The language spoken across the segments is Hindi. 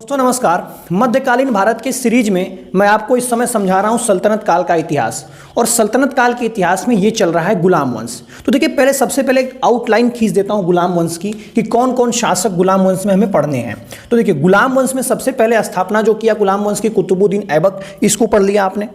दोस्तों नमस्कार। मध्यकालीन भारत के सीरीज में मैं आपको इस समय समझा रहा हूं सल्तनत काल का इतिहास। और सल्तनत काल के इतिहास में ये चल रहा है गुलाम वंश। तो देखिए सबसे पहले एक आउटलाइन खींच देता हूं गुलाम वंश की कि कौन कौन शासक गुलाम वंश में हमें पढ़ने हैं। तो देखिए गुलाम वंश में सबसे पहले स्थापना जो किया गुलाम वंश की कुतुबुद्दीन ऐबक, इसको पढ़ लिया आपने।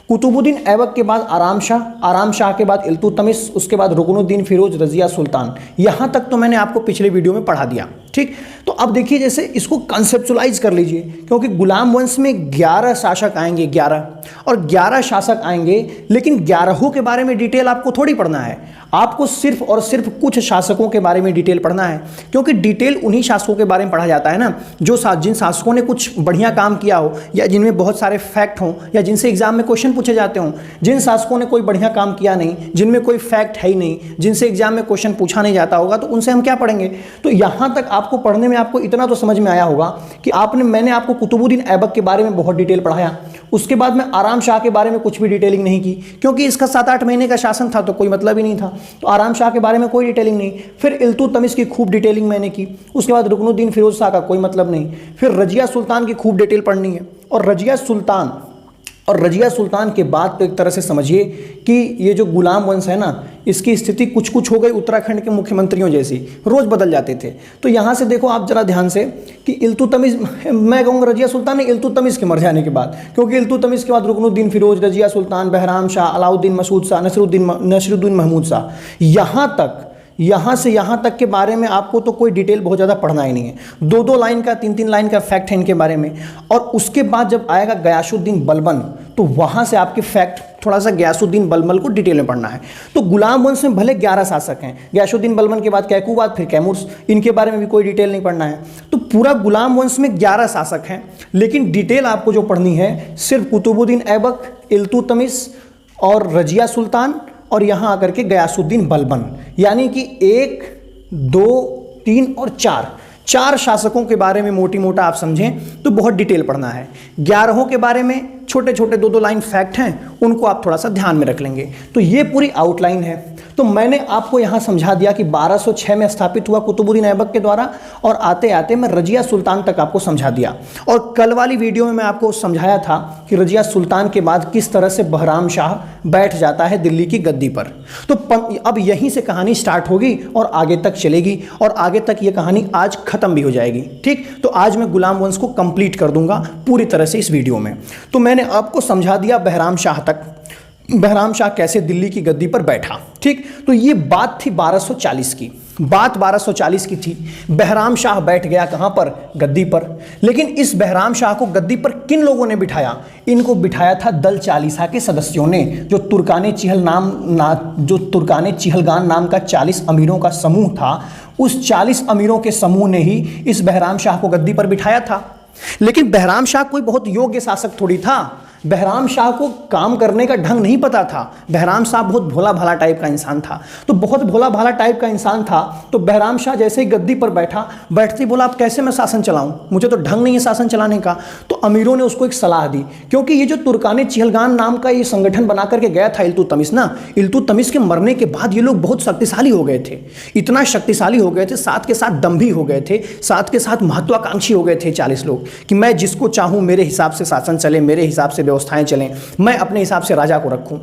कुतुबुद्दीन ऐबक के बाद आराम शाह के बाद इल्तुतमिश, उसके बाद रुकनुद्दीन फिरोज, रजिया सुल्तान। यहाँ तक तो मैंने आपको पिछले वीडियो में पढ़ा दिया। ठीक, तो अब देखिए जैसे इसको कंसेप्चुलाइज कर लीजिए, क्योंकि गुलाम वंश में 11 शासक आएंगे, 11 और 11 शासक आएंगे, लेकिन 11 के बारे में डिटेल आपको थोड़ी पढ़ना है। आपको सिर्फ और सिर्फ कुछ शासकों के बारे में डिटेल पढ़ना है, क्योंकि डिटेल उन्हीं शासकों के बारे में पढ़ा जाता है ना जो जिन शासकों ने कुछ बढ़िया काम किया हो, या जिनमें बहुत सारे फैक्ट हों, या जिनसे एग्जाम में क्वेश्चन पूछे जाते हों। जिन शासकों ने कोई बढ़िया काम किया नहीं, जिनमें कोई फैक्ट है ही नहीं, जिनसे एग्जाम में क्वेश्चन पूछा नहीं जाता होगा, तो उनसे हम क्या पढ़ेंगे। तो यहाँ तक आपको पढ़ने में आपको इतना तो समझ में आया होगा कि मैंने आपको कुतुबुद्दीन ऐबक के बारे में बहुत डिटेल पढ़ाया। उसके बाद में आराम शाह के बारे में कुछ भी डिटेलिंग नहीं की, क्योंकि इसका 7-8 महीने का शासन था तो कोई मतलब ही नहीं था। तो आराम शाह के बारे में कोई डिटेलिंग नहीं। फिर इल्तुतमिश की खूब डिटेलिंग मैंने की। उसके बाद रुकनुद्दीन फिरोज शाह का कोई मतलब नहीं। फिर रजिया सुल्तान की खूब डिटेल पढ़नी है। और रजिया सुल्तान के बाद तो एक तरह से समझिए कि ये जो गुलाम वंश है ना, इसकी स्थिति कुछ कुछ हो गई उत्तराखंड के मुख्यमंत्रियों जैसी, रोज बदल जाते थे। तो यहाँ से देखो आप जरा ध्यान से कि इल्तुतमिश, मैं कहूँगा रजिया सुल्तान ने इल्तुतमिश के मर जाने के बाद, क्योंकि इल्तुतमिश के बाद रुकनुद्दीन फिरोज, रजिया सुल्तान, बहराम शाह, अलाउद्दीन मसूद शाह, नसरुद्दीन महमूद शाह, यहाँ से यहाँ तक के बारे में आपको तो कोई डिटेल बहुत ज़्यादा पढ़ना ही नहीं है। 2-2 लाइन का, 3-3 लाइन का फैक्ट है इनके बारे में। और उसके बाद जब आएगा गयासुद्दीन बलबन, तो वहाँ से आपके फैक्ट थोड़ा सा गयासुद्दीन बलबन को डिटेल में पढ़ना है। तो गुलाम वंश में भले 11 शासक हैं, गयासुद्दीन बलबन के बाद कैकूबाद, फिर कैमूर, इनके बारे में भी कोई डिटेल नहीं पढ़ना है। तो पूरा गुलाम वंश में 11 शासक हैं, लेकिन डिटेल आपको जो पढ़नी है सिर्फ कुतुबुद्दीन ऐबक, इल्तुतमिश और रजिया सुल्तान, और यहाँ आकर के गयासुद्दीन बलबन, यानी कि 1, 2, 3 और 4 शासकों के बारे में मोटी मोटा आप समझें तो बहुत डिटेल पढ़ना है। 11 के बारे में छोटे छोटे 2-2 लाइन फैक्ट हैं, उनको आप थोड़ा सा ध्यान में रख लेंगे। तो ये पूरी आउटलाइन है। तो मैंने आपको यहाँ समझा दिया कि 1206 में स्थापित हुआ कुतुबुद्दीन ऐबक के द्वारा, और आते आते मैं रजिया सुल्तान तक आपको समझा दिया। और कल वाली वीडियो में मैं आपको समझाया था कि रजिया सुल्तान के बाद किस तरह से बहराम शाह बैठ जाता है दिल्ली की गद्दी पर। तो अब यहीं से कहानी स्टार्ट होगी और आगे तक चलेगी, और आगे तक ये कहानी आज खत्म भी हो जाएगी। ठीक, तो आज मैं गुलाम वंश को कंप्लीट कर दूंगा पूरी तरह से इस वीडियो में। तो मैंने आपको समझा दिया बहराम शाह तक, बहराम शाह कैसे दिल्ली की गद्दी पर बैठा। ठीक, तो ये बात थी 1240 की, बात 1240 की थी। बहराम शाह बैठ गया कहां पर, गद्दी पर। लेकिन इस बहराम शाह को गद्दी पर किन लोगों ने बिठाया? इनको बिठाया था दल चालीसा के सदस्यों ने, जो तुर्काने चिहलगान नाम का 40 अमीरों का समूह था। उस 40 अमीरों के समूह ने ही इस बहराम शाह को गद्दी पर बिठाया था। लेकिन बहराम शाह कोई बहुत योग्य शासक थोड़ी था। बहराम शाह को काम करने का ढंग नहीं पता था। बहराम शाह बहुत भोला भाला टाइप का इंसान था। तो बहुत भोला भाला टाइप का इंसान था, तो बहराम शाह जैसे ही गद्दी पर बैठा, बैठते ही बोला अब कैसे मैं शासन चलाऊं, मुझे तो ढंग नहीं है शासन चलाने का। तो अमीरों ने उसको एक सलाह दी, क्योंकि ये जो तुर्काने चिहलगान नाम का ये संगठन बना करके गया था इल्तुतमिश ना, इल्तुतमिश के मरने के बाद ये लोग बहुत शक्तिशाली हो गए थे। इतना शक्तिशाली हो गए थे, साथ के साथ दम्भी हो गए थे, साथ के साथ महत्वाकांक्षी हो गए थे 40 लोग, कि मैं जिसको चाहूं मेरे हिसाब से शासन चले, मेरे हिसाब से व्यवस्थाएं चलें, मैं अपने हिसाब से राजा को रखूं।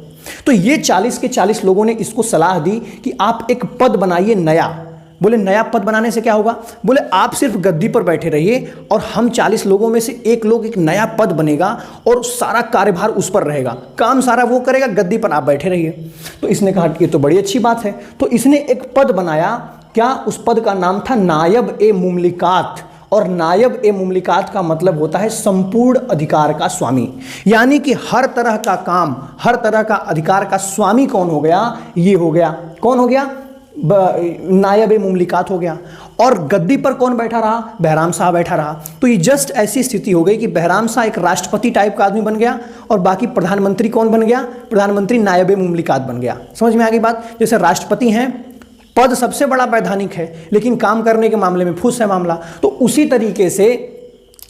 तो ये 40 के 40 लोगों ने इसको सलाह दी कि आप एक पद बनाइए नया। बोले नया पद बनाने से क्या होगा? बोले आप सिर्फ गद्दी पर बैठे रहिए और हम 40 लोगों में से एक नया पद बनेगा और सारा कार्यभार उस पर रहेगा, काम सारा वो करेगा, गद्दी पर आप बैठे रहिए। तो इसने कहा कि ये तो बड़ी अच्छी बात है। तो इसने एक पद बनाया। क्या? उस पद का नाम था नायब ए मुमलिकात। और नायब ए मुमलिकात का मतलब होता है संपूर्ण अधिकार का स्वामी, यानी कि हर तरह का काम, हर तरह का अधिकार का स्वामी कौन हो गया? ये हो गया। कौन हो गया? नायब ए मुमलिकात हो गया। और गद्दी पर कौन बैठा रहा? बहराम शाह बैठा रहा। तो ये जस्ट ऐसी स्थिति हो गई कि बहराम शाह एक राष्ट्रपति टाइप का आदमी बन गया, और बाकी प्रधानमंत्री कौन बन गया? प्रधानमंत्री नायब ए मुमलिकात बन गया। समझ में आ गई बात? जैसे राष्ट्रपति हैं, पद सबसे बड़ा वैधानिक है, लेकिन काम करने के मामले में फुस है मामला। तो उसी तरीके से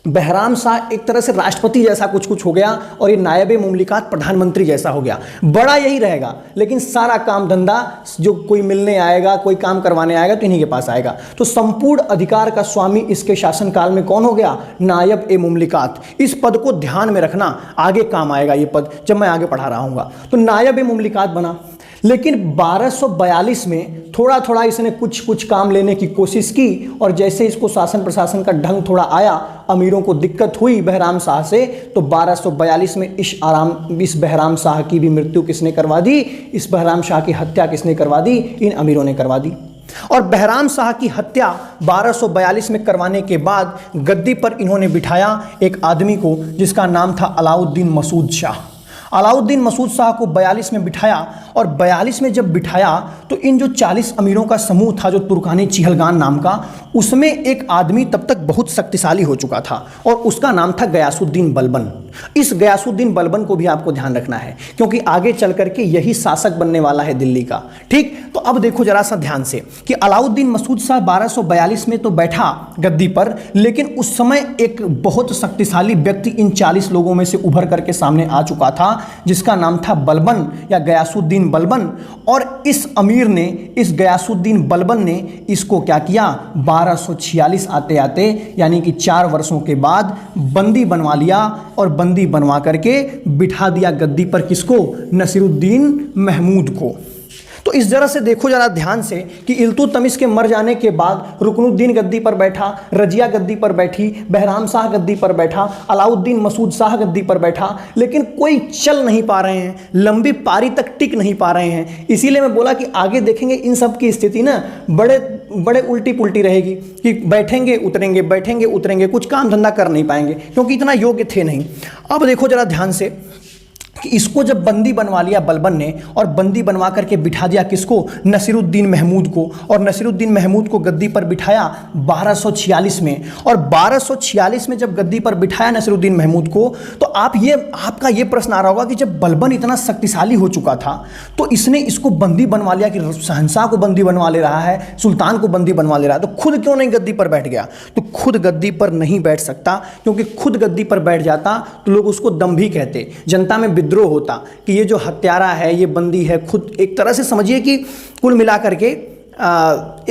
बहराम शाह एक तरह से राष्ट्रपति जैसा कुछ कुछ हो गया और ये नायब मुमलिकात प्रधानमंत्री जैसा हो गया। बड़ा यही रहेगा, लेकिन सारा काम धंधा जो कोई मिलने आएगा, कोई काम करवाने आएगा तो इन्हीं के पास आएगा। तो संपूर्ण अधिकार का स्वामी इसके शासनकाल में कौन हो गया? नायब मुमलिकात। इस पद को ध्यान में रखना, आगे काम आएगा ये पद जब मैं आगे पढ़ा रहा हूँगा। तो नायब मुमलिकात बना, लेकिन 1242 में थोड़ा थोड़ा इसने कुछ कुछ काम लेने की कोशिश की और जैसे इसको शासन प्रशासन का ढंग थोड़ा आया, अमीरों को दिक्कत हुई बहराम शाह से, तो 1242 में इस बहराम शाह की भी मृत्यु किसने करवा दी? इस बहराम शाह की हत्या किसने करवा दी? इन अमीरों ने करवा दी। और बहराम शाह की हत्या 1242 में करवाने के बाद गद्दी पर इन्होंने बिठाया एक आदमी को जिसका नाम था अलाउद्दीन मसूद शाह। अलाउद्दीन मसूद शाह को 42 में बिठाया और 42 में जब बिठाया तो इन जो 40 अमीरों का समूह था जो तुर्कानी चिहलगान नाम का, उसमें एक आदमी तब तक बहुत शक्तिशाली हो चुका था और उसका नाम था गयासुद्दीन बलबन। इस गयासुद्दीन बलबन को भी आपको ध्यान रखना है क्योंकि आगे चल करके यही शासक बनने वाला है दिल्ली का। ठीक, तो अब देखो जरा सा ध्यान से कि अलाउद्दीन मसूद शाह 1242 में तो बैठा गद्दी पर, लेकिन उस समय एक बहुत शक्तिशाली व्यक्ति इन 40 लोगों में से उभर करके सामने आ चुका था जिसका नाम था बलबन या गयासुद्दीन बलबन। और इस अमीर ने, इस गयासुद्दीन बलबन ने इसको क्या किया? 1246 आते आते यानी कि 4 वर्षों के बाद बंदी बनवा लिया और बंदी बनवा करके बिठा दिया गद्दी पर किसको? नसीरुद्दीन महमूद को। तो इस तरह से देखो जरा ध्यान से कि इल्तुतमिश के मर जाने के बाद रुकनुद्दीन गद्दी पर बैठा, रजिया गद्दी पर बैठी, बहराम शाह गद्दी पर बैठा, अलाउद्दीन मसूद शाह गद्दी पर बैठा, लेकिन कोई चल नहीं पा रहे हैं, लंबी पारी तक टिक नहीं पा रहे हैं। इसीलिए मैं बोला कि आगे देखेंगे इन सब की स्थिति ना बड़े उल्टी पुल्टी रहेगी कि बैठेंगे उतरेंगे, बैठेंगे उतरेंगे, कुछ काम धंधा कर नहीं पाएंगे क्योंकि इतना योग्य थे नहीं। अब देखो जरा ध्यान से कि इसको जब बंदी बनवा लिया बलबन ने और बंदी बनवा करके बिठा दिया किसको? नसीरुद्दीन महमूद को। और नसीरुद्दीन महमूद को गद्दी पर बिठाया 1246 में। और 1246 में जब गद्दी पर बिठाया नसीरुद्दीन महमूद को, तो आपका ये प्रश्न आ रहा होगा कि जब बलबन इतना शक्तिशाली हो चुका था तो इसने इसको बंदी बनवा लिया कि शहंशाह को बंदी बनवा ले रहा है, सुल्तान को बंदी बनवा ले रहा है, तो खुद क्यों नहीं गद्दी पर बैठ गया? तो खुद गद्दी पर नहीं बैठ सकता क्योंकि खुद गद्दी पर बैठ जाता तो लोग उसको दम्भी कहते, जनता में विद्रोह होता कि ये जो हत्यारा है, ये बंदी है। खुद एक तरह से समझिए कि कुल मिलाकर के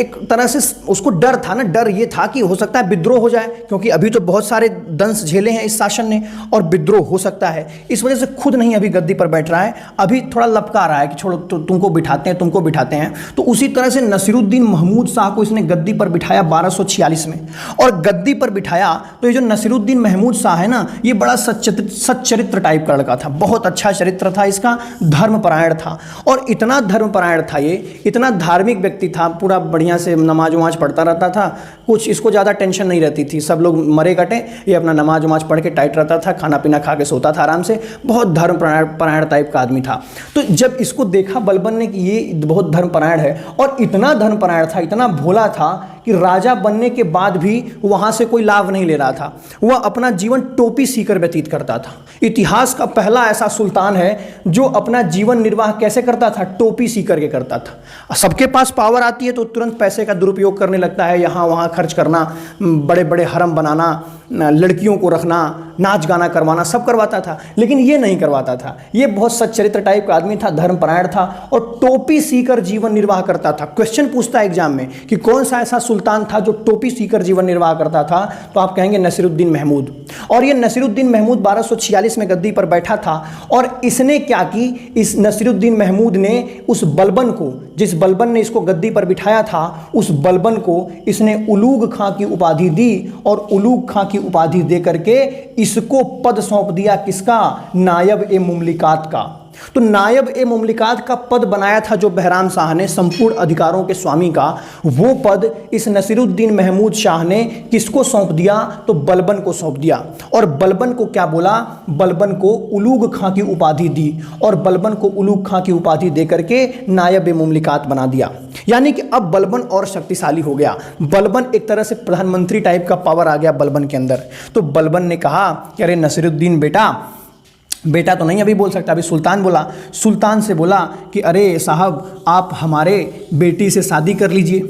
एक तरह से उसको डर था ना, डर ये था कि हो सकता है विद्रोह हो जाए क्योंकि अभी तो बहुत सारे दंश झेले हैं इस शासन ने और विद्रोह हो सकता है। इस वजह से खुद नहीं अभी गद्दी पर बैठ रहा है, अभी थोड़ा लपका रहा है कि छोड़ो तुमको बिठाते हैं। तो उसी तरह से नसीरुद्दीन महमूद शाह को इसने गद्दी पर बिठाया 1246 में। और गद्दी पर बिठाया तो ये जो नसीरुद्दीन महमूद शाह है ना, ये बड़ा सच्चरित्र टाइप का लड़का था, बहुत अच्छा चरित्र था इसका, धर्मपरायण था। और इतना धर्मपरायण था ये, इतना धार्मिक व्यक्ति था, पूरा बढ़िया से नमाज वमाज पढ़ता रहता था, कुछ इसको ज़्यादा टेंशन नहीं रहती थी, सब लोग मरे कटे, ये अपना नमाज वमाज पढ़ के टाइट रहता था, खाना पीना खा के सोता था आराम से, बहुत धर्मपरायण टाइप का आदमी था। तो जब इसको देखा बलबन ने कि ये बहुत धर्मपरायण है और इतना धर्मपरायण था, इतना भोला था कि राजा बनने के बाद भी वहाँ से कोई लाभ नहीं ले रहा था, वह अपना जीवन टोपी सीकर व्यतीत करता था। इतिहास का पहला ऐसा सुल्तान है जो अपना जीवन निर्वाह कैसे करता था? टोपी सी करके करता था। सबके पास पावर आती है तो तुरंत पैसे का दुरुपयोग करने लगता है, यहाँ वहाँ खर्च करना, बड़े बड़े हरम बनाना, लड़कियों को रखना, नाच गाना करवाना, सब करवाता था, लेकिन ये नहीं करवाता था। ये बहुत सच्चरित्र टाइप का आदमी था, धर्मपरायण था और टोपी सीकर जीवन निर्वाह करता था। क्वेश्चन पूछता है एग्जाम में कि कौन सा ऐसा सुल्तान था जो टोपी सीकर जीवन निर्वाह करता था, तो आप कहेंगे नसीरुद्दीन महमूद। और ये नसीरुद्दीन महमूद 1246 में गद्दी पर बैठा था और इसने क्या की? इस नसीरुद्दीन महमूद ने उस बलबन को, जिस बलबन ने इसको गद्दी पर बिठाया था, उस बलबन को इसने उलूग खां की उपाधि दी और उलूग खां की उपाधि दे करके इसको पद सौंप दिया किसका? नायब ए मुमलिकात का। तो नायब ए मुमलिकात का पद बनाया था जो बहराम शाह ने, संपूर्ण अधिकारों के स्वामी का, वो पद इस नसीरुद्दीन महमूद शाह ने किसको सौंप दिया? तो बलबन को सौंप दिया। और बलबन को क्या बोला? बलबन को उलूग खां की उपाधि दी और बलबन को उलूग खां की उपाधि दे करके नायब ए मुमलिकात बना दिया। यानी कि अब बलबन और शक्तिशाली हो गया, बलबन एक तरह से प्रधानमंत्री टाइप का पावर आ गया बलबन के अंदर। तो बलबन ने कहा कि अरे नसीरुद्दीन बेटा तो नहीं अभी बोल सकता, अभी सुल्तान बोला, सुल्तान से बोला कि अरे साहब आप हमारे बेटी से शादी कर लीजिए।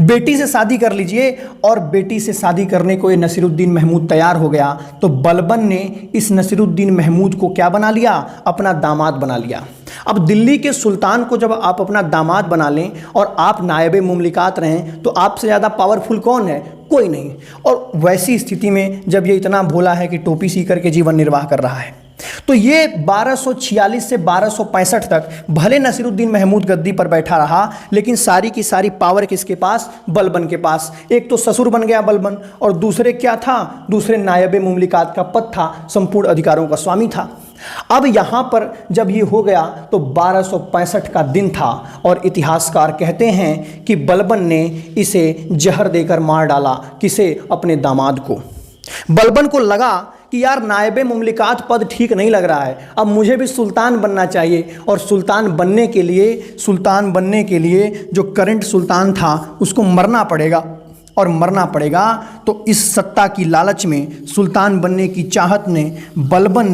बेटी से शादी कर लीजिए। और बेटी से शादी करने को ये नसीरुद्दीन महमूद तैयार हो गया तो बलबन ने इस नसीरुद्दीन महमूद को क्या बना लिया, अपना दामाद बना लिया। अब दिल्ली के सुल्तान को जब आप अपना दामाद बना लें और आप नायबे मुमलिकात रहें तो आपसे ज़्यादा पावरफुल कौन है, कोई नहीं। और वैसी स्थिति में जब ये इतना भोला है कि टोपी सी करके जीवन निर्वाह कर रहा है, तो ये 1246 से 1265 तक भले नसीरुद्दीन महमूद गद्दी पर बैठा रहा, लेकिन सारी की सारी पावर किसके पास, बलबन के पास। एक तो ससुर बन गया बलबन, और दूसरे क्या था, दूसरे नायबे मुमलिकात का पद था, संपूर्ण अधिकारों का स्वामी था। अब यहाँ पर जब ये हो गया तो 1265 का दिन था, और इतिहासकार कहते हैं कि बलबन ने इसे जहर देकर मार डाला। किसे, अपने दामाद को। बलबन को लगा कि यार नायबे मुमलिकात पद ठीक नहीं लग रहा है, अब मुझे भी सुल्तान बनना चाहिए, और सुल्तान बनने के लिए जो करंट सुल्तान था उसको मरना पड़ेगा, और मरना पड़ेगा। तो इस सत्ता की लालच में, सुल्तान बनने की चाहत ने बलबन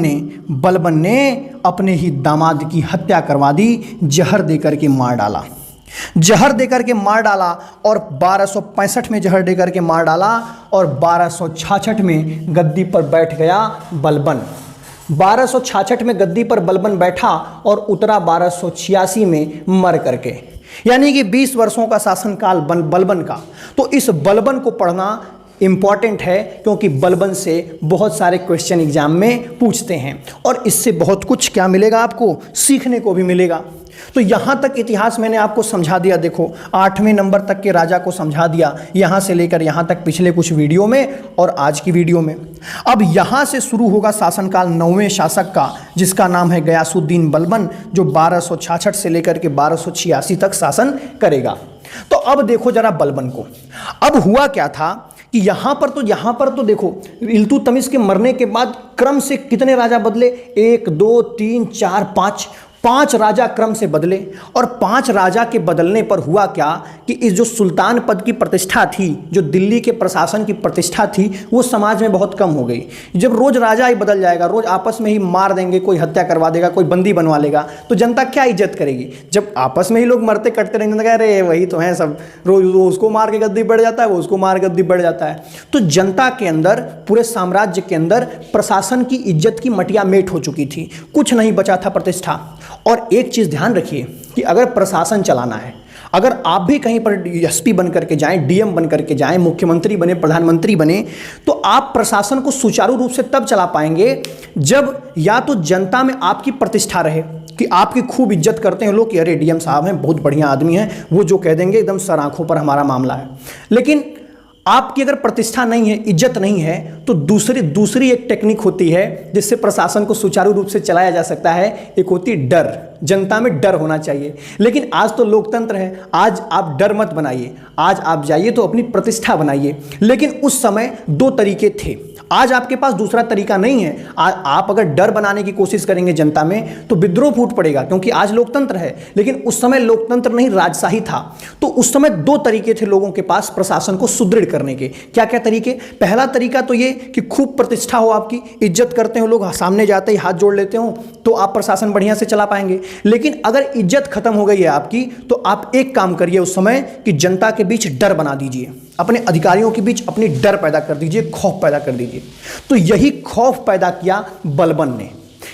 ने अपने ही दामाद की हत्या करवा दी, जहर देकर के मार डाला। और 1265 में जहर देकर के मार डाला, और 1266 में गद्दी पर बैठ गया बलबन। 1266 में गद्दी पर बलबन बैठा और उतरा 1286 में मर करके, यानी कि 20 वर्षों का शासनकाल बलबन का। तो इस बलबन को पढ़ना इंपॉर्टेंट है, क्योंकि बलबन से बहुत सारे क्वेश्चन एग्जाम में पूछते हैं, और इससे बहुत कुछ क्या मिलेगा, आपको सीखने को भी मिलेगा। तो यहाँ तक इतिहास मैंने आपको समझा दिया। देखो 8वें नंबर तक के राजा को समझा दिया, यहाँ से लेकर यहाँ तक पिछले कुछ वीडियो में और आज की वीडियो में। अब यहाँ से शुरू होगा शासनकाल 9वें शासक का, जिसका नाम है गयासुद्दीन बलबन, जो 1266 से लेकर के 1286 तक शासन करेगा। तो अब देखो जरा बलबन को। अब हुआ क्या था कि यहाँ पर तो देखो इल्तुतमिश के मरने के बाद क्रम से कितने राजा बदले, 1 2 3 4 5 राजा क्रम से बदले। और 5 राजा के बदलने पर हुआ क्या कि इस जो सुल्तान पद की प्रतिष्ठा थी, जो दिल्ली के प्रशासन की प्रतिष्ठा थी, वो समाज में बहुत कम हो गई। जब रोज राजा ही बदल जाएगा, रोज आपस में ही मार देंगे, कोई हत्या करवा देगा, कोई बंदी बनवा लेगा, तो जनता क्या इज्जत करेगी। जब आपस में ही लोग मरते कटते रहेंगे, तो अरे वही तो हैं सब, रोज वो उसको मार के गद्दी बढ़ जाता है, वो उसको मार गद्दी बढ़ जाता है। तो जनता के अंदर, पूरे साम्राज्य के अंदर प्रशासन की इज्जत की मटिया मेट हो चुकी थी, कुछ नहीं बचा था प्रतिष्ठा। और एक चीज़ ध्यान रखिए कि अगर प्रशासन चलाना है, अगर आप भी कहीं पर एसपी बन करके जाएं, डीएम बन करके जाएं, मुख्यमंत्री बने, प्रधानमंत्री बने, तो आप प्रशासन को सुचारू रूप से तब चला पाएंगे जब या तो जनता में आपकी प्रतिष्ठा रहे, कि आपकी खूब इज्जत करते हैं लोग कि अरे डीएम साहब हैं, बहुत बढ़िया आदमी हैं, वो जो कह देंगे एकदम सर आंखों पर हमारा मामला है। लेकिन आपकी अगर प्रतिष्ठा नहीं है, इज्जत नहीं है, तो दूसरी एक टेक्निक होती है जिससे प्रशासन को सुचारू रूप से चलाया जा सकता है। एक होती है डर, जनता में डर होना चाहिए। लेकिन आज तो लोकतंत्र है, आज आप डर मत बनाइए, आज आप जाइए तो अपनी प्रतिष्ठा बनाइए। लेकिन उस समय 2 तरीके थे, आज आपके पास दूसरा तरीका नहीं है। आप अगर डर बनाने की कोशिश करेंगे जनता में तो विद्रोह फूट पड़ेगा, क्योंकि आज लोकतंत्र है। लेकिन उस समय लोकतंत्र नहीं, राजशाही था। तो उस समय 2 तरीके थे लोगों के पास प्रशासन को सुदृढ़ करने के। क्या क्या तरीके? पहला तरीका तो ये कि खूब प्रतिष्ठा हो, आपकी इज्जत करते हो लोग, सामने जाते ही हाथ जोड़ लेते हो, तो आप प्रशासन बढ़िया से चला पाएंगे। लेकिन अगर इज्जत खत्म हो गई है आपकी, तो आप एक काम करिए उस समय कि जनता के बीच डर बना दीजिए, अपने अधिकारियों के बीच अपनी डर पैदा कर दीजिए, खौफ पैदा कर दीजिए। तो यही खौफ पैदा किया बलबन ने,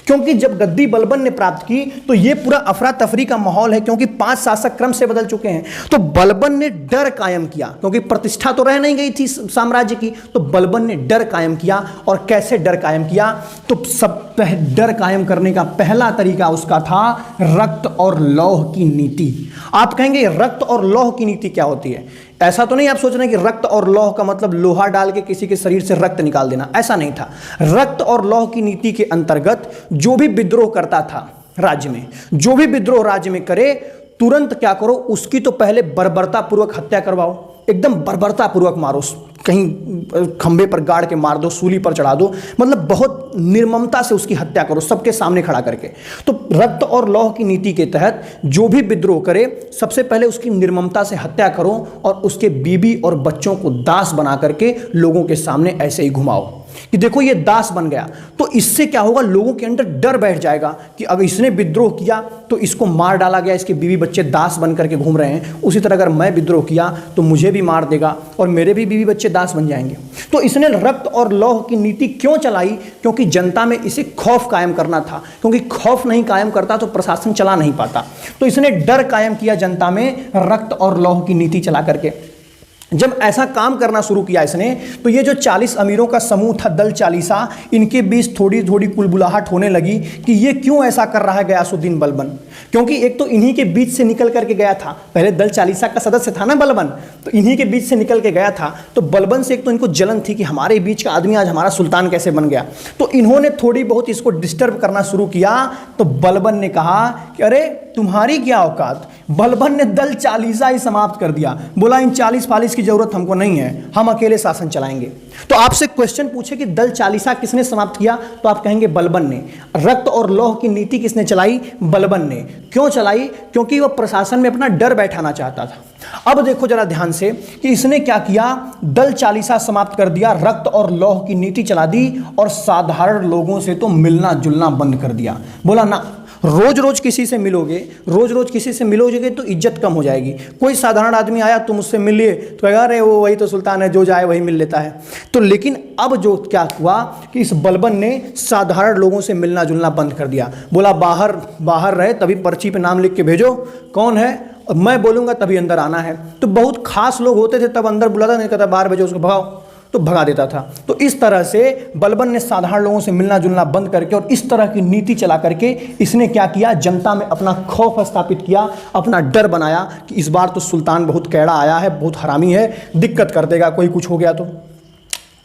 क्योंकि जब गद्दी बलबन ने प्राप्त की तो ये पूरा अफरा तफरी का माहौल है, क्योंकि 5 शासक क्रम से बदल चुके हैं। तो बलबन ने डर कायम किया, क्योंकि प्रतिष्ठा तो रह नहीं गई थी साम्राज्य की, तो बलबन ने डर कायम किया। और कैसे डर कायम किया? तो सब डर कायम करने का पहला तरीका उसका था रक्त और लौह की नीति। आप कहेंगे रक्त और लौह की नीति क्या होती है? ऐसा तो नहीं आप सोच रहे हैं कि रक्त और लौह का मतलब लोहा डाल के किसी के शरीर से रक्त निकाल देना, ऐसा नहीं था। रक्त और लौह की नीति के अंतर्गत जो भी विद्रोह करता था राज्य में, जो भी विद्रोह राज्य में करे, तुरंत क्या करो, उसकी तो पहले बर्बरता पूर्वक हत्या करवाओ, एकदम बर्बरता पूर्वक मारो, कहीं खंबे पर गाड़ के मार दो, सूली पर चढ़ा दो, मतलब बहुत निर्ममता से उसकी हत्या करो सबके सामने खड़ा करके। तो रक्त और लौह की नीति के तहत जो भी विद्रोह करे, सबसे पहले उसकी निर्ममता से हत्या करो और उसके बीबी और बच्चों को दास बना करके लोगों के सामने ऐसे ही घुमाओ। कि देखो ये दास बन गया, तो इससे क्या होगा, लोगों के अंदर डर बैठ जाएगा कि अगर इसने विद्रोह किया तो इसको मार डाला गया, इसके बीवी बच्चे दास बन करके घूम रहे हैं, उसी तरह अगर मैं विद्रोह किया तो मुझे भी मार देगा और मेरे भी बीवी बच्चे दास बन जाएंगे। तो इसने रक्त और लौह की नीति क्यों चलाई? क्योंकि जनता में इसे खौफ कायम करना था, क्योंकि खौफ नहीं कायम करता तो प्रशासन चला नहीं पाता। तो इसने डर कायम किया जनता में रक्त और लौह की नीति चला करके। जब ऐसा काम करना शुरू किया इसने, तो ये जो 40 अमीरों का समूह था दल चालीसा, इनके बीच थोड़ी थोड़ी कुलबुलाहट होने लगी कि ये क्यों ऐसा कर रहा है गयासुद्दीन बलबन। क्योंकि एक तो इन्हीं के बीच से निकल करके गया था, पहले दल चालीसा का सदस्य था ना बलबन, तो इन्हीं के बीच से निकल के गया था। तो बलबन से एक तो इनको जलन थी कि हमारे बीच का आदमी आज हमारा सुल्तान कैसे बन गया। तो इन्होंने थोड़ी बहुत इसको डिस्टर्ब करना शुरू किया। तो बलबन ने कहा कि अरे तुम्हारी क्या औकात। बलबन ने दल चालीसा ही समाप्त कर दिया, बोला इन 40 की जरूरत हमको नहीं है, हम अकेले शासन चलाएंगे। तो आपसे क्वेश्चन पूछे कि दल चालीसा किसने समाप्त किया, तो आप कहेंगे बलबन ने। रक्त और लौह की नीति किसने चलाई? बलबन ने। क्यों चलाई? क्योंकि वह प्रशासन में अपना डर बैठाना चाहता था। अब देखो जरा ध्यान से कि इसने क्या किया, दल चालीसा समाप्त कर दिया, रक्त और लौह की नीति चला दी और साधारण लोगों से तो मिलना जुलना बंद कर दिया। बोला ना, रोज रोज किसी से मिलोगे, रोज रोज किसी से मिलोगे तो इज्जत कम हो जाएगी। कोई साधारण आदमी आया तुम उससे मिल लिए तो कहेगा अरे वो वही तो सुल्तान है, जो जाए वही मिल लेता है। तो लेकिन अब जो क्या हुआ कि इस बलबन ने साधारण लोगों से मिलना जुलना बंद कर दिया। बोला बाहर रहे तभी पर्ची पे नाम लिख के भेजो, कौन है मैं बोलूँगा तभी अंदर आना है। तो बहुत खास लोग होते थे तब अंदर बुलाता, नहीं कहता बाहर भेजो उसको भगाओ, तो भगा देता था। तो इस तरह से बलबन ने साधारण लोगों से मिलना जुलना बंद करके और इस तरह की नीति चला करके इसने क्या किया, जनता में अपना खौफ स्थापित किया, अपना डर बनाया कि इस बार तो सुल्तान बहुत कैड़ा आया है, बहुत हरामी है, दिक्कत कर देगा कोई कुछ हो गया तो।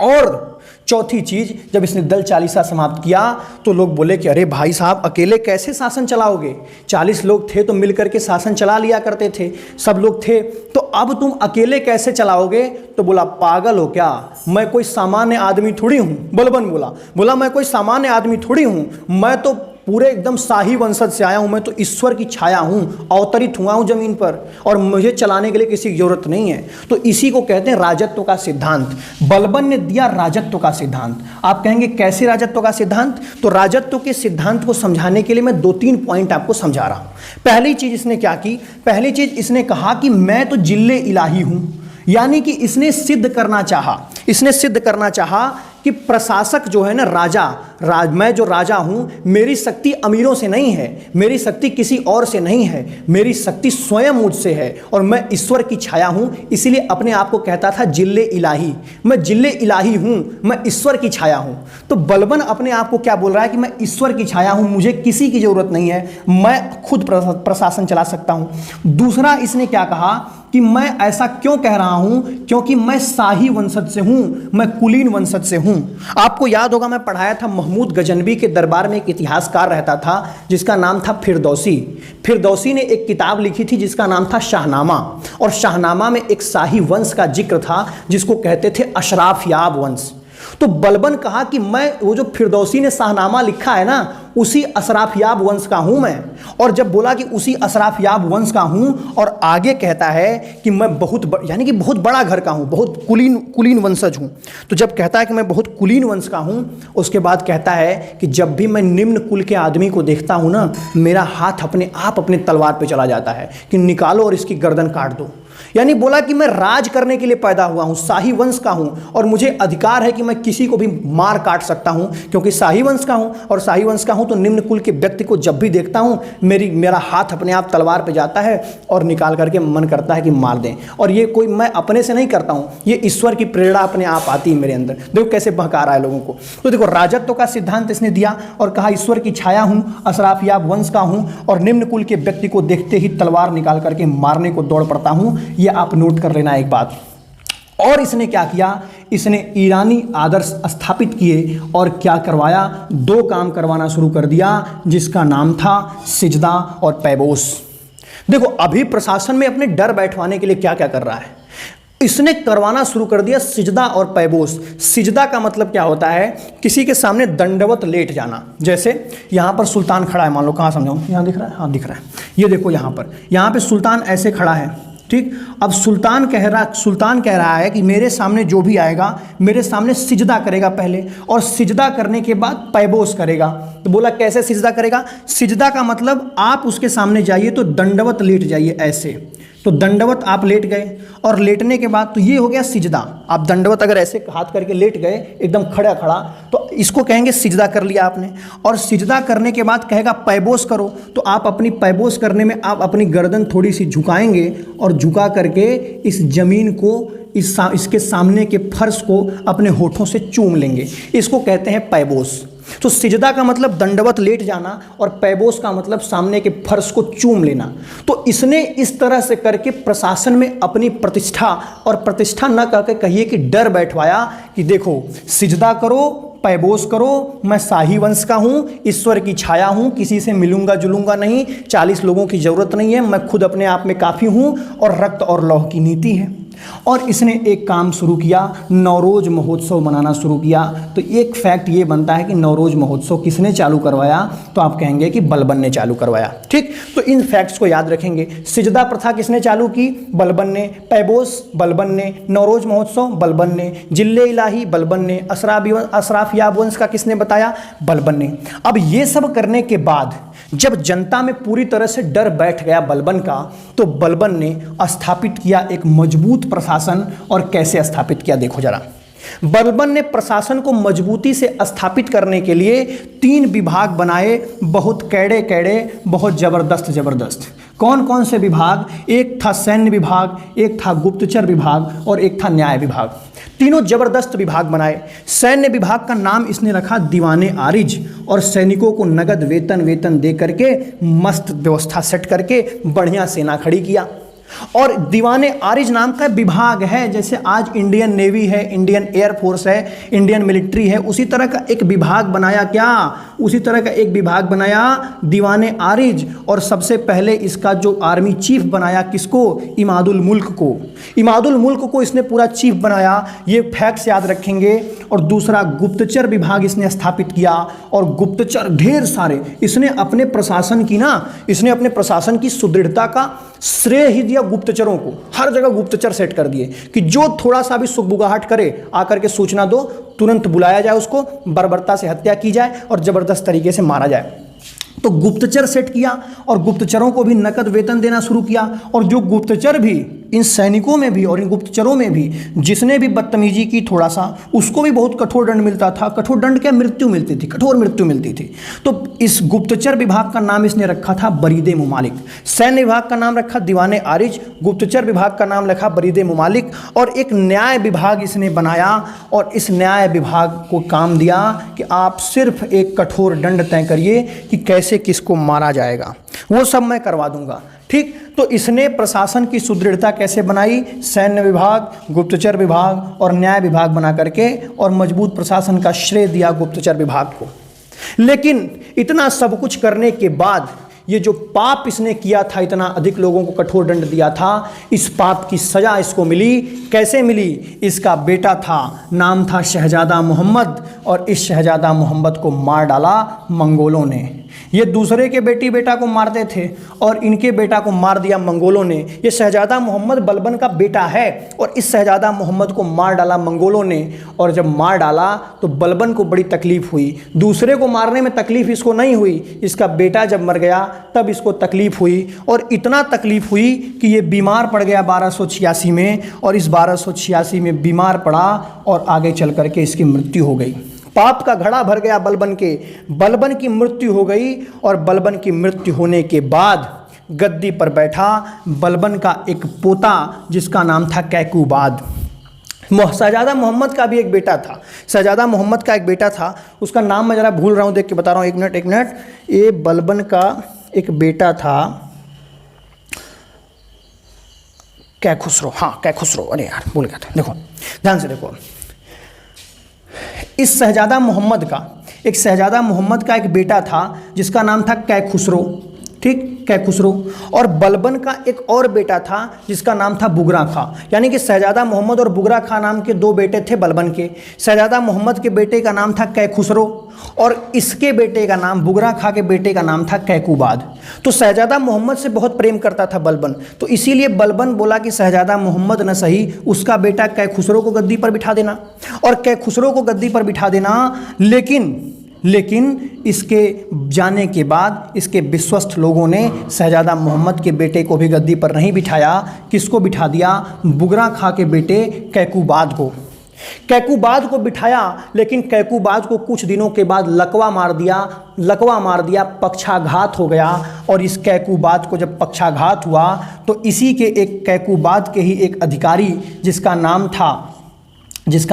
और चौथी चीज, जब इसने दल चालीसा समाप्त किया तो लोग बोले कि अरे भाई साहब अकेले कैसे शासन चलाओगे, 40 लोग थे तो मिलकर के शासन चला लिया करते थे, सब लोग थे, तो अब तुम अकेले कैसे चलाओगे? तो बोला पागल हो क्या, मैं कोई सामान्य आदमी थोड़ी हूं। बलबन बोला मैं कोई सामान्य आदमी थोड़ी हूं, मैं तो पूरे एकदम शाही वंशज से आया हूं, मैं तो ईश्वर की छाया हूं, अवतरित हुआ हूं जमीन पर, और मुझे चलाने के लिए किसी की जरूरत नहीं है। तो इसी को कहते हैं राजत्व का सिद्धांत। बलबन ने दिया राजत्व का सिद्धांत। आप कहेंगे कैसे राजत्व का सिद्धांत? तो राजत्व के सिद्धांत को समझाने के लिए मैं 2-3 पॉइंट आपको समझा रहा हूं। पहली चीज इसने क्या की, पहली चीज इसने कहा कि मैं तो जिल्ले इलाही हूं, यानी कि इसने सिद्ध करना चाहा कि प्रशासक जो है ना, मैं जो राजा हूं, मेरी शक्ति अमीरों से नहीं है, मेरी शक्ति किसी और से नहीं है, मेरी शक्ति स्वयं मुझसे है और मैं ईश्वर की छाया हूं। इसीलिए अपने आप को कहता था जिल्ले इलाही, मैं जिल्ले इलाही हूं, मैं ईश्वर की छाया हूं। तो बलबन अपने आप को क्या बोल रहा है कि मैं ईश्वर की छाया हूं, मुझे किसी की जरूरत नहीं है, मैं खुद प्रशासन चला सकता हूं। दूसरा इसने क्या कहा कि मैं ऐसा क्यों कह रहा हूं, क्योंकि मैं शाही वंशज से हूं, मैं कुलीन वंशज से हूं। आपको याद होगा मैं पढ़ाया था, महमूद गजनवी के दरबार में एक इतिहासकार रहता था जिसका नाम था फिरदौसी ने एक किताब लिखी थी जिसका नाम था शाहनामा, और शाहनामा में एक शाही वंश का जिक्र था जिसको कहते थे अशराफ याब वंश। तो बलबन कहा कि मैं वो जो फिरदौसी ने शाहनामा लिखा है ना, उसी अशराफयाब वंश का हूं मैं। और जब बोला कि उसी अशराफयाब वंश का हूं, और आगे कहता है कि मैं यानी कि बहुत बड़ा घर का हूं, बहुत कुलीन वंशज हूं। तो जब कहता है कि मैं बहुत कुलीन वंश का हूं, उसके बाद कहता है कि जब भी मैं निम्न कुल के आदमी को देखता हूं ना, मेरा हाथ अपने आप अपने तलवार पे चला जाता है कि निकालो और इसकी गर्दन काट दो। यानी बोला कि मैं राज करने के लिए पैदा हुआ हूं, शाही वंश का हूं, और मुझे अधिकार है कि मैं किसी को भी मार काट सकता हूं, क्योंकि शाही वंश का हूं, और शाही वंश का हूं तो निम्न कुल के व्यक्ति को जब भी देखता हूं मेरा हाथ अपने आप तलवार पे जाता है और निकाल करके मन करता है कि मार दें। और ये कोई मैं अपने से नहीं करता हूं, ये ईश्वर की प्रेरणा अपने आप आती है मेरे अंदर। देखो कैसे बहका रहा है लोगों को। तो देखो राजत्व का सिद्धांत इसने दिया और कहा ईश्वर की छाया हूं, अशराफयाब वंश का हूं, और निम्न कुल के व्यक्ति को देखते ही तलवार निकाल करके मारने को दौड़ पड़ता हूं। ये आप नोट कर लेना एक बात। और इसने क्या किया, इसने ईरानी आदर्श स्थापित किए और क्या करवाया, 2 काम करवाना शुरू कर दिया जिसका नाम था सिजदा और पैबोस। देखो अभी प्रशासन में अपने डर बैठवाने के लिए क्या क्या कर रहा है, इसने करवाना शुरू कर दिया सिजदा और पैबोस। सिजदा का मतलब क्या होता है, किसी के सामने दंडवत लेट जाना। जैसे यहां पर सुल्तान खड़ा है, मान लो, कहां समझाऊं, यहां दिख रहा है, हाँ दिख रहा है, ये देखो यहां पे सुल्तान ऐसे खड़ा है, ठीक। अब सुल्तान कह रहा है कि मेरे सामने जो भी आएगा मेरे सामने सिजदा करेगा पहले, और सिजदा करने के बाद पैबोस करेगा। तो बोला कैसे सिजदा करेगा? सिजदा का मतलब आप उसके सामने जाइए तो दंडवत लेट जाइए ऐसे, तो दंडवत आप लेट गए, और लेटने के बाद तो ये हो गया सिजदा। आप दंडवत अगर ऐसे हाथ करके लेट गए एकदम खड़ा तो इसको कहेंगे सिजदा कर लिया आपने। और सिजदा करने के बाद कहेगा पैबोस करो, तो आप अपनी पैबोस करने में आप अपनी गर्दन थोड़ी सी झुकाएंगे और झुका करके इस जमीन को इसके सामने के फर्श को अपने होठों से चूम लेंगे, इसको कहते हैं पैबोस। तो सिजदा का मतलब दंडवत लेट जाना और पैबोस का मतलब सामने के फर्श को चूम लेना। तो इसने इस तरह से करके प्रशासन में अपनी प्रतिष्ठा, और प्रतिष्ठा न करके कहिए कि डर बैठवाया कि देखो सिजदा करो, पैबोस करो, मैं शाही वंश का हूँ, ईश्वर की छाया हूँ, किसी से मिलूंगा जुलूंगा नहीं, 40 लोगों की ज़रूरत नहीं है, मैं खुद अपने आप में काफ़ी हूँ, और रक्त और लौह की नीति है। और इसने एक काम शुरू किया, नवरोज महोत्सव मनाना शुरू किया। तो एक फैक्ट ये बनता है कि नवरोज महोत्सव किसने चालू करवाया? तो आप कहेंगे कि बलबन ने चालू करवाया। ठीक, तो इन फैक्ट्स को याद रखेंगे। सिजदा प्रथा किसने चालू की? बलबन ने। पैबोस बलबन ने। नवरोज महोत्सव बलबन ने। जिल्ले इलाही बलबन ने। अशराफियाब वंश का किसने बताया? बलबन ने। अब ये सब करने के बाद जब जनता में पूरी तरह से डर बैठ गया बलबन का, तो बलबन ने स्थापित किया एक मजबूत प्रशासन। और कैसे स्थापित किया देखो जरा। बलबन ने प्रशासन को मजबूती से स्थापित करने के लिए 3 विभाग बनाए, बहुत कैड़े कैड़े, बहुत जबरदस्त। कौन कौन से विभाग? एक था सैन्य विभाग, एक था गुप्तचर विभाग, और एक था न्याय विभाग। तीनों जबरदस्त विभाग बनाए। सैन्य विभाग का नाम इसने रखा दीवाने आरिज, और सैनिकों को नगद वेतन दे करके मस्त व्यवस्था सेट करके बढ़िया सेना खड़ी किया। और दीवाने आरिज नाम का विभाग है, जैसे आज इंडियन नेवी है, इंडियन एयरफोर्स है, इंडियन मिलिट्री है, उसी तरह का एक विभाग बनाया। क्या? उसी तरह का एक विभाग बनाया दीवाने आरिज। और सबसे पहले इसका जो आर्मी चीफ बनाया किसको? इमादुल मुल्क को। इमादुल मुल्क को इसने पूरा चीफ बनाया, ये फैक्ट्स याद रखेंगे। और दूसरा गुप्तचर विभाग इसने स्थापित किया, और गुप्तचर ढेर सारे इसने अपने प्रशासन की सुदृढ़ता का श्रेय ही दिया गुप्तचरों को। हर जगह गुप्तचर सेट कर दिए कि जो थोड़ा सा भी सुगबुगाहट करे आकर के सूचना दो, तुरंत बुलाया जाए, उसको बर्बरता से हत्या की जाए और जबरदस्त तरीके से मारा जाए। तो गुप्तचर सेट किया, और गुप्तचरों को भी नकद वेतन देना शुरू किया। और जो गुप्तचर भी इन सैनिकों में भी और इन गुप्तचरों में भी जिसने भी बदतमीजी की थोड़ा सा, उसको भी बहुत कठोर दंड मिलता था। कठोर दंड क्या? मृत्यु मिलती थी, कठोर मृत्यु मिलती थी। तो इस गुप्तचर विभाग का नाम इसने रखा था बरीदे मुमालिक। सैन्य विभाग का नाम रखा दीवाने आरिज, गुप्तचर विभाग का नाम रखा बरीदे मुमालिक, और एक न्याय विभाग इसने बनाया। और इस न्याय विभाग को काम दिया कि आप सिर्फ एक कठोर दंड तय करिए कि कैसे किसको मारा जाएगा, वो सब मैं करवा दूंगा। ठीक, तो इसने प्रशासन की सुदृढ़ता कैसे बनाई? सैन्य विभाग, गुप्तचर विभाग और न्याय विभाग बना करके, और मजबूत प्रशासन का श्रेय दिया गुप्तचर विभाग को। लेकिन इतना सब कुछ करने के बाद ये जो पाप इसने किया था, इतना अधिक लोगों को कठोर दंड दिया था, इस पाप की सजा इसको मिली। कैसे मिली? इसका बेटा था, नाम था शहजादा मोहम्मद, और इस शहजादा मोहम्मद को मार डाला मंगोलों ने। ये दूसरे के बेटा को मारते थे, और इनके बेटा को मार दिया मंगोलों ने। ये शहजादा मोहम्मद बलबन का बेटा है, और इस शहजादा मोहम्मद को मार डाला मंगोलों ने। और जब मार डाला तो बलबन को बड़ी तकलीफ हुई। दूसरे को मारने में तकलीफ इसको नहीं हुई, इसका बेटा जब मर गया तब इसको तकलीफ हुई। और इतना तकलीफ हुई कि ये बीमार पड़ गया 1286 में, और इस 1286 में बीमार पड़ा, और आगे चल करके इसकी मृत्यु हो गई। पाप का घड़ा भर गया बलबन की मृत्यु हो गई। और बलबन की मृत्यु होने के बाद गद्दी पर बैठा बलबन का एक पोता, जिसका नाम था कैकूबाद। शहजादा मोहम्मद का भी एक बेटा था, शहजादा मोहम्मद का एक बेटा था, उसका नाम मैं ज़रा भूल रहा हूँ, देख के बता रहा हूँ, एक मिनट। ये बलबन का एक बेटा था कैखुसरो, हाँ कैखुसरो, अरे यार भूल गया था। देखो ध्यान से देखो, इस शहजादा मोहम्मद का एक बेटा था जिसका नाम था कैखुसरो। ठीक, कैखुसरो। और बलबन का एक और बेटा था जिसका नाम था बुगरा खां। यानी कि शहजादा मोहम्मद और बुगरा खां नाम के दो बेटे थे बलबन के। शहजादा मोहम्मद के बेटे का नाम था कैखुसरो और इसके बेटे का नाम, बुगरा खां के बेटे का नाम था कैकुबाद। तो शहजादा मोहम्मद से बहुत प्रेम करता था बलबन, तो इसीलिए बलबन बोला कि शहजादा मोहम्मद न सही, उसका बेटा कैखुसरो को गद्दी पर बिठा देना और कैखुसरो को गद्दी पर बिठा देना। लेकिन इसके जाने के बाद इसके विश्वस्त लोगों ने शहजादा मोहम्मद के बेटे को भी गद्दी पर नहीं बिठाया। किसको बिठा दिया? बुगरा खां के बेटे कैकुबाद को। कैकुबाद को बिठाया, लेकिन कैकुबाद को कुछ दिनों के बाद लकवा मार दिया, पक्षाघात हो गया। और इस कैकुबाद को जब पक्षाघात हुआ तो इसी के एक कैकुबाद के ही एक अधिकारी जिसका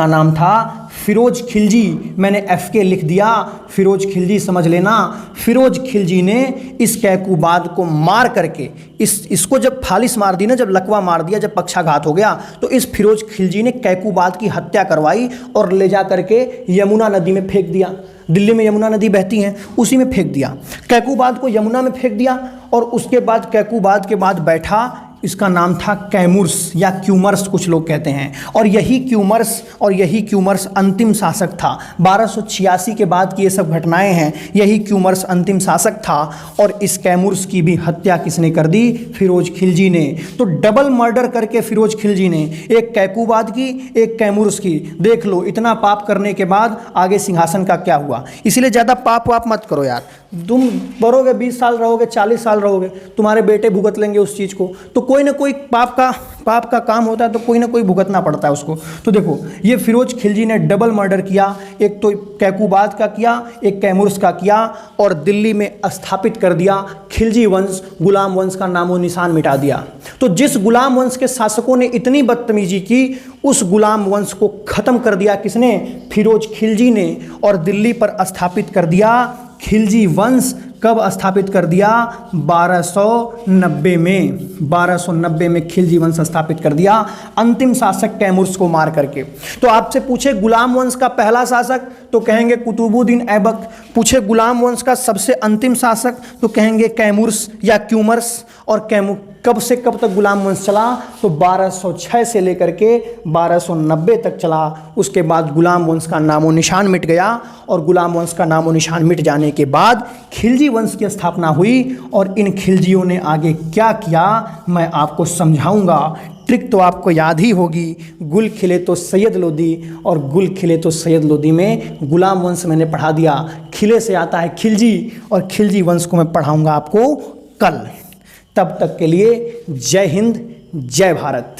नाम था फिरोज खिलजी, मैंने FK लिख दिया, फिरोज खिलजी समझ लेना। फिरोज खिलजी ने इस कैकुबाद को मार करके इसको जब फालिस मार दी ना, जब लकवा मार दिया, जब पक्षाघात हो गया, तो इस फिरोज खिलजी ने कैकुबाद की हत्या करवाई और ले जा करके यमुना नदी में फेंक दिया। दिल्ली में यमुना नदी बहती है, उसी में फेंक दिया। कैकुबाद को यमुना में फेंक दिया और उसके बाद कैकुबाद के बाद बैठा, इसका नाम था कैमुर्स या क्यूमर्स कुछ लोग कहते हैं। और यही क्यूमर्स अंतिम शासक था। 1286 के बाद की ये सब घटनाएं हैं। यही क्यूमर्स अंतिम शासक था और इस कैमुर्स की भी हत्या किसने कर दी? फिरोज खिलजी ने। तो डबल मर्डर करके फिरोज खिलजी ने, एक कैकुबाद की, एक कैमुर्स की। देख लो, इतना पाप करने के बाद आगे सिंहासन का क्या हुआ। इसलिए ज़्यादा पाप वाप मत करो यार। तुम बढ़ोगे, 20 साल रहोगे, 40 साल रहोगे, तुम्हारे बेटे भुगत लेंगे उस चीज़ को। तो कोई ना कोई पाप का काम होता है, तो कोई ना कोई भुगतना पड़ता है उसको। तो देखो, ये फिरोज खिलजी ने डबल मर्डर किया, एक तो कैकुबाद का किया, एक कैमुर्स का किया और दिल्ली में स्थापित कर दिया खिलजी वंश, गुलाम वंश का नामो निशान मिटा दिया। तो जिस गुलाम वंश के शासकों ने इतनी बदतमीजी की, उस गुलाम वंश को खत्म कर दिया किसने? फिरोज खिलजी ने। और दिल्ली पर स्थापित कर दिया खिलजी वंश। कब स्थापित कर दिया? 1290 में खिलजी वंश स्थापित कर दिया, अंतिम शासक कैमुर्स को मार करके। तो आपसे पूछे गुलाम वंश का पहला शासक, तो कहेंगे कुतुबुद्दीन ऐबक। पूछे गुलाम वंश का सबसे अंतिम शासक, तो कहेंगे कैमुर्स या क्यूमर्स। और कब से कब तक गुलाम वंश चला? तो 1206 से लेकर के 1290 तक चला। उसके बाद गुलाम वंश का नामो निशान मिट गया और गुलाम वंश का नामो निशान मिट जाने के बाद खिलजी वंश की स्थापना हुई। और इन खिलजियों ने आगे क्या किया मैं आपको समझाऊंगा। ट्रिक तो आपको याद ही होगी, गुल खिले तो सैयद लोदी, और गुल खिले तो सैयद लोदी में गुलाम वंश मैंने पढ़ा दिया। खिले से आता है खिलजी और खिलजी वंश को मैं पढ़ाऊंगा आपको कल। तब तक के लिए जय हिंद, जय भारत।